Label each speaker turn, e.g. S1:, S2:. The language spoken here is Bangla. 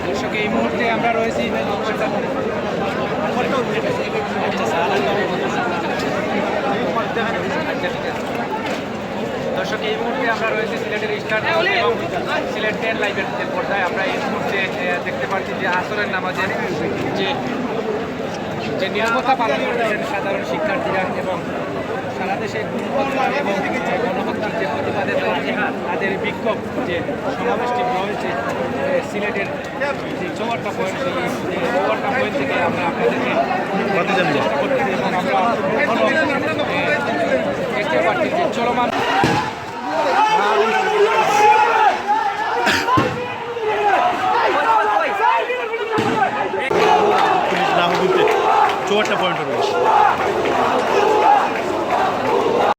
S1: দর্শক এই মুহূর্তে আমরা রয়েছি দর্শক এই মুহূর্তে আমরা রয়েছি সিলেটের ইস্টার্ন এবং সিলেট 10 লাইভের পর্দায়। আমরা এই মুহূর্তে দেখতে পাচ্ছি যে আসরের নামাজের যে নিরাপত্তা পালন করতেছেন সাধারণ শিক্ষার্থীরা এবং সারা দেশে গুণহত্যা এবং গণহত্যার যে প্রতিবাদে তাদের বিক্ষোভ যে সমাবেশটি রয়েছে সিলেটের যে চৌয়াট্টা পয়েন্ট চৌয়াট্টা পয়েন্ট থেকে আমরা আপনাদেরকে চেষ্টা করতেছি এবং আমরা